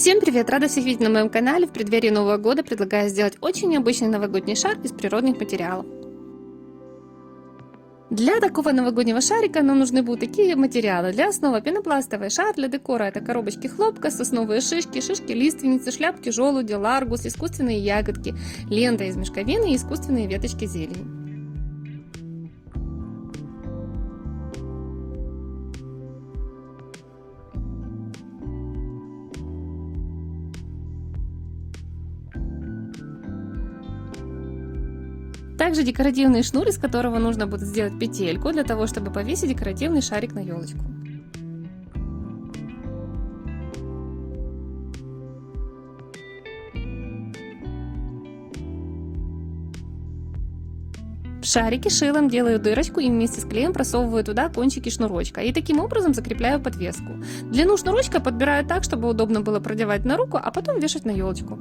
Всем привет! Рада всех видеть на моем канале. В преддверии Нового года предлагаю сделать очень необычный новогодний шар из природных материалов. Для такого новогоднего шарика нам нужны будут такие материалы. Для основы пенопластовый шар, для декора это коробочки хлопка, сосновые шишки, шишки лиственницы, шляпки желудя, ларгус, искусственные ягодки, лента из мешковины и искусственные веточки зелени. Также декоративный шнур, из которого нужно будет сделать петельку для того, чтобы повесить декоративный шарик на елочку. В шарике шилом делаю дырочку и вместе с клеем просовываю туда кончики шнурочка и таким образом закрепляю подвеску. Длину шнурочка подбираю так, чтобы удобно было продевать на руку, а потом вешать на елочку.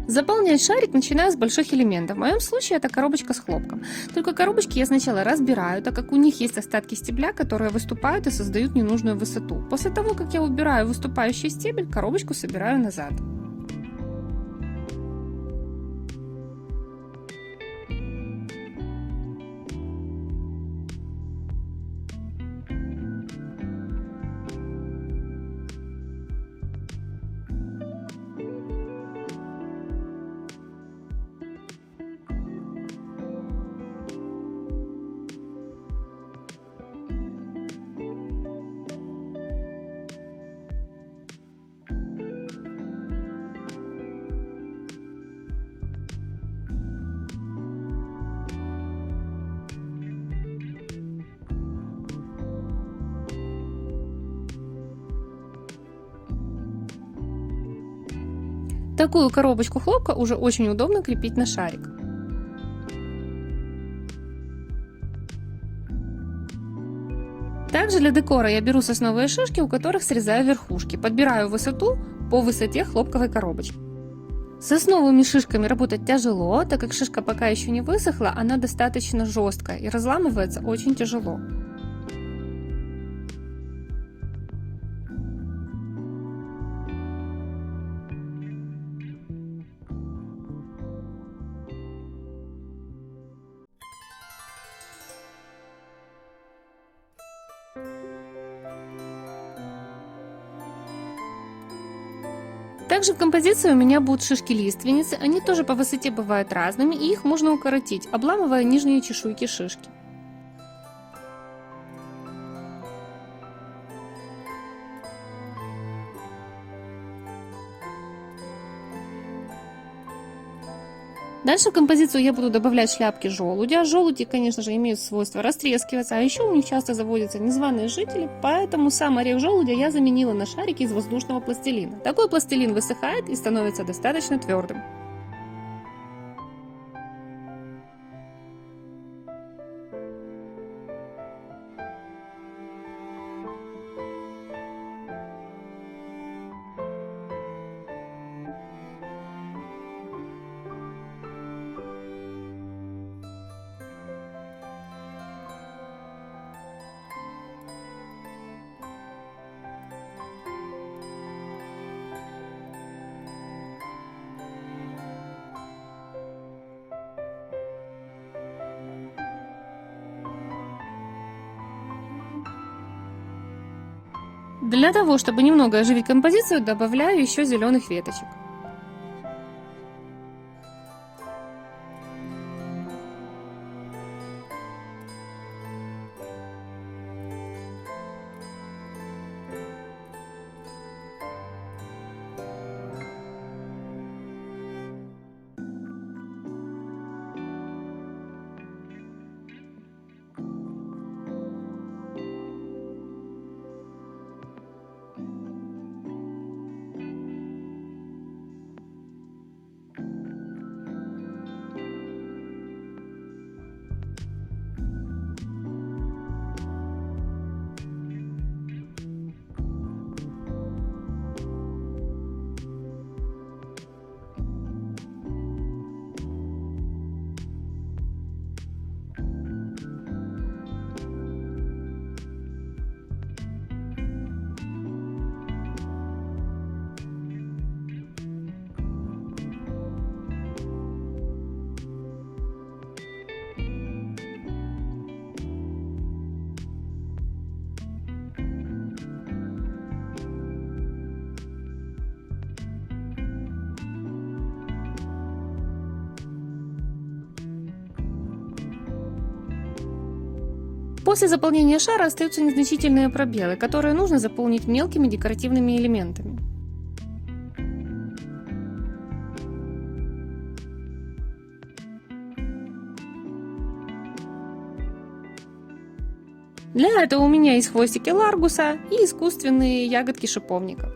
Заполнять шарик начинаю с больших элементов. В моем случае это коробочка с хлопком. Только коробочки я сначала разбираю, так как у них есть остатки стебля, которые выступают и создают ненужную высоту. После того, как я убираю выступающий стебель, коробочку собираю назад. Такую коробочку хлопка уже очень удобно крепить на шарик. Также для декора я беру сосновые шишки, у которых срезаю верхушки, подбираю высоту по высоте хлопковой коробочки. С сосновыми шишками работать тяжело, так как шишка пока еще не высохла, она достаточно жесткая и разламывается очень тяжело. Также в композиции у меня будут шишки лиственницы, они тоже по высоте бывают разными, и их можно укоротить, обламывая нижние чешуйки шишки. Дальше в композицию я буду добавлять шляпки желудя. Желуди, конечно же, имеют свойство растрескиваться, а еще у них часто заводятся незваные жители, поэтому сам орех желудя я заменила на шарики из воздушного пластилина. Такой пластилин высыхает и становится достаточно твердым. Для того, чтобы немного оживить композицию, добавляю еще зеленых веточек. После заполнения шара остаются незначительные пробелы, которые нужно заполнить мелкими декоративными элементами. Для этого у меня есть хвостики ларгуса и искусственные ягодки шиповника.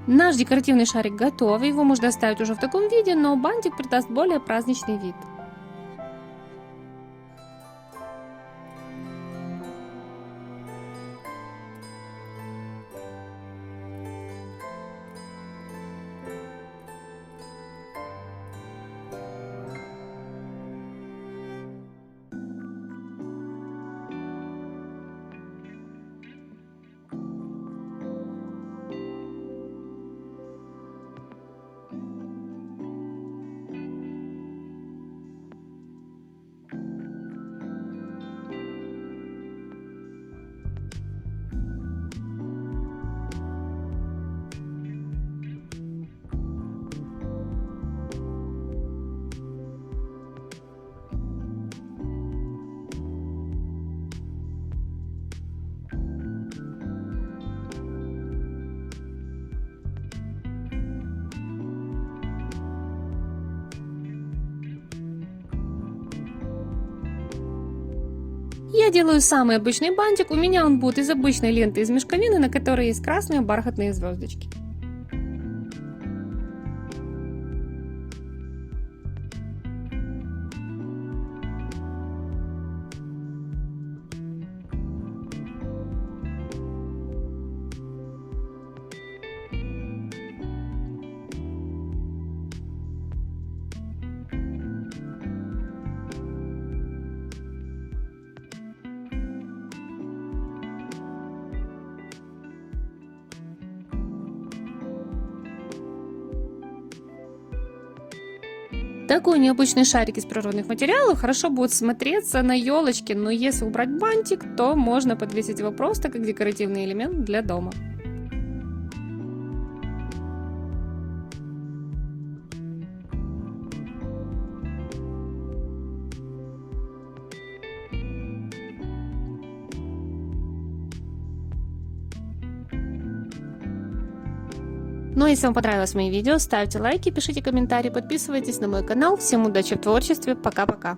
Наш декоративный шарик готов, его можно оставить уже в таком виде, но бантик придаст более праздничный вид. Я делаю самый обычный бантик, у меня он будет из обычной ленты из мешковины, на которой есть красные бархатные звездочки. Такой необычный шарик из природных материалов хорошо будет смотреться на елочке, но если убрать бантик, то можно подвесить его просто как декоративный элемент для дома. Ну а если вам понравилось мои видео, ставьте лайки, пишите комментарии, подписывайтесь на мой канал. Всем удачи в творчестве, пока-пока!